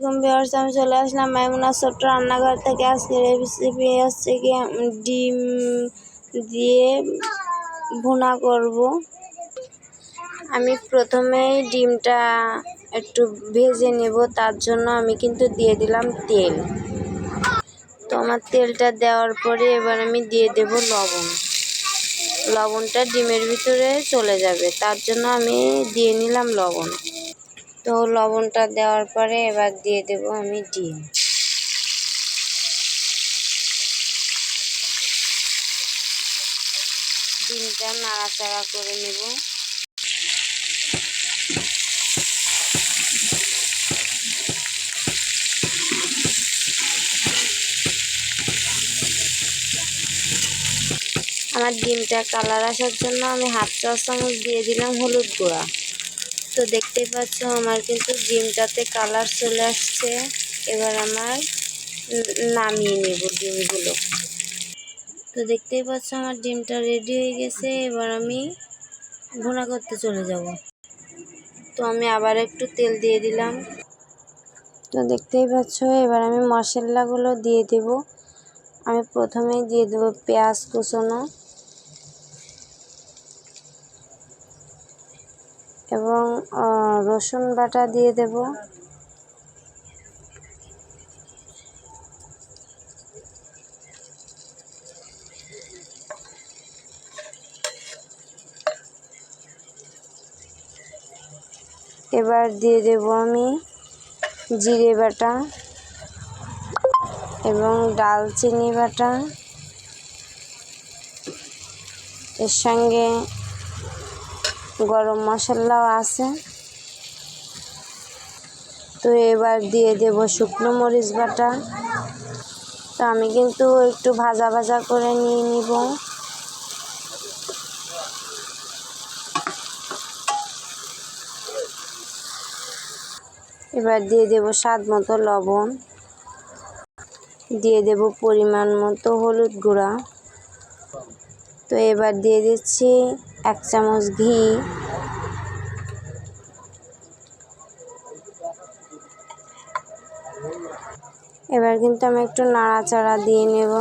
Viewers, আমি চলে আসলাম মাইমুনার ছোট্ট রান্নাঘর থেকে। আজকে রেসিপি হচ্ছে কি ডিম দিয়ে ভুনা করব। আমি প্রথমেই ডিমটা একটু ভেজে নেব, তার জন্য আমি কিন্তু দিয়ে দিলাম তেল। তো আমার তেলটা দেওয়ার পরে এবার আমি দিয়ে দেব লবণ। লবণটা ডিমের ভিতরে চলে যাবে, তার জন্য আমি দিয়ে নিলাম লবণ। তো লবণটা দেওয়ার পরে এবার দিয়ে দেব আমি ডিম। ডিমটা নাড়াচাড়া করে নেব। আমার ডিমটা কালার আসার জন্য আমি হাফ চা চামচ দিয়ে দিলাম হলুদ গুঁড়া। তো দেখতেই পাচ্ছ আমার কিন্তু ডিমটাতে কালার চলে আসছে। এবার আমার নামিয়ে নেব ডিমগুলো। তো দেখতেই পাচ্ছ আমার ডিমটা রেডি হয়ে গেছে। এবার আমি ভুনা করতে চলে যাব। তো আমি আবার একটু তেল দিয়ে দিলাম। তো দেখতেই পাচ্ছ এবার আমি মশলাগুলো দিয়ে দেব। আমি প্রথমেই দিয়ে দেব পেঁয়াজ কুচনো এবং রসুন বাটা দিয়ে দেব। এবার দিয়ে দেব আমি জিরে বাটা এবং ডালচিনি বাটা। এর সঙ্গে গরম মশলাও আছে। তো এবার দিয়ে দেব শুকনো মরিচ বাটা। তো আমি কিন্তু একটু ভাজা ভাজা করে নিয়ে নিব। এবার দিয়ে দেব স্বাদ মতো লবণ, দিয়ে দেব পরিমাণ মতো হলুদ গুঁড়া। তো এবার দিয়ে দিচ্ছি 1 চামচ ঘি। এবার কিন্তু আমি একটু নাড়াচাড়া দিয়ে নেব।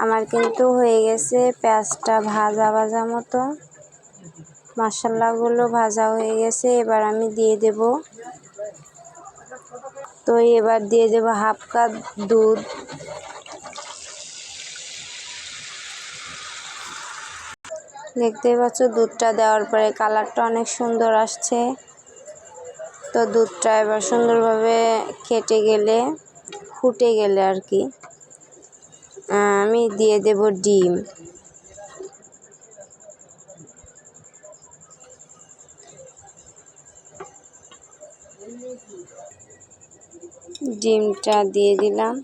আমার কিন্তু হয়ে গেছে পেঁয়াজটা ভাজা ভাজা মতো, মশলাগুলো ভাজা হয়ে গেছে। এবার আমি দিয়ে দেব। তো এবার দিয়ে দেব হাফ কাপ দুধ। দেখতেই পাচ্ছ দুধটা দেওয়ার পরে কালারটা অনেক সুন্দর আসছে। তো দুধটা এবার সুন্দরভাবে কেটে গেলে, ফুটে গেলে আর কি, আমি দিয়ে দেব ডিম। ডিমটা দিয়ে দিলাম।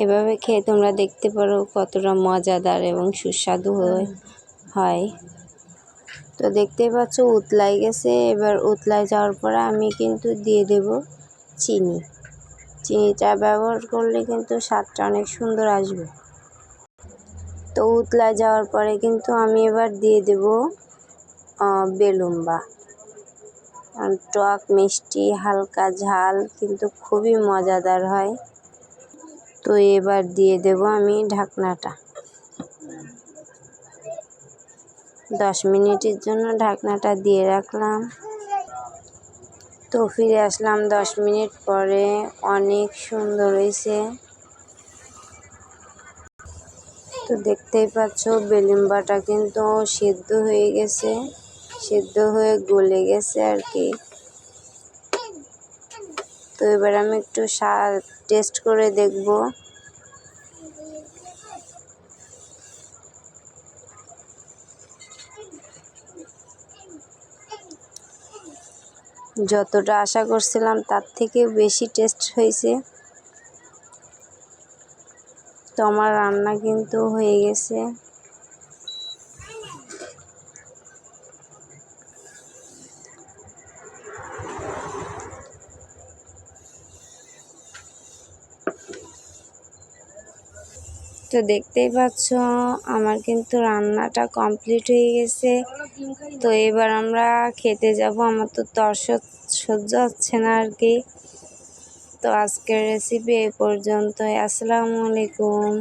এভাবে খেয়ে তোমরা দেখতে পারো কতটা মজাদার এবং সুস্বাদু হয়। তো দেখতেই পাচ্ছ উতলাই গেছে। এবার উতলাই যাওয়ার পরে আমি কিন্তু দিয়ে দেব চিনি। চিনিটা ব্যবহার করলে কিন্তু স্বাদটা অনেক সুন্দর আসবে। তো উতলাই যাওয়ার পরে কিন্তু আমি এবার দিয়ে দেব বেলুম্বা। টক মিষ্টি হালকা ঝাল কিন্তু খুবই মজাদার হয়। তো এবার দিয়ে দেব আমি ঢাকনাটা। 10 মিনিটের জন্য ঢাকনাটা দিয়ে রাখলাম। তো ফিরে আসলাম 10 মিনিট পরে। অনেক সুন্দর হয়েছে। তো দেখতেই পাচ্ছ বেলুম্বাটা কিন্তু সেদ্ধ হয়ে গেছে, সেদ্ধ হয়ে গলে গেছে আর কি। তো এবার আমি একটু স্বাদ টেস্ট করে দেখব। যতটা আশা করছিলাম তার থেকে বেশি টেস্ট হয়েছে। তো আমার রান্না কিন্তু হয়ে গেছে। তো দেখতেই পাচ্ছ আমার কিন্তু রান্নাটা কমপ্লিট হয়ে গেছে। তো এবার আমরা খেতে যাব। আমার তো দর্শক সহ্য হচ্ছে না আর কি। তো আজকের রেসিপি এই পর্যন্তই। আসসালামু আলাইকুম।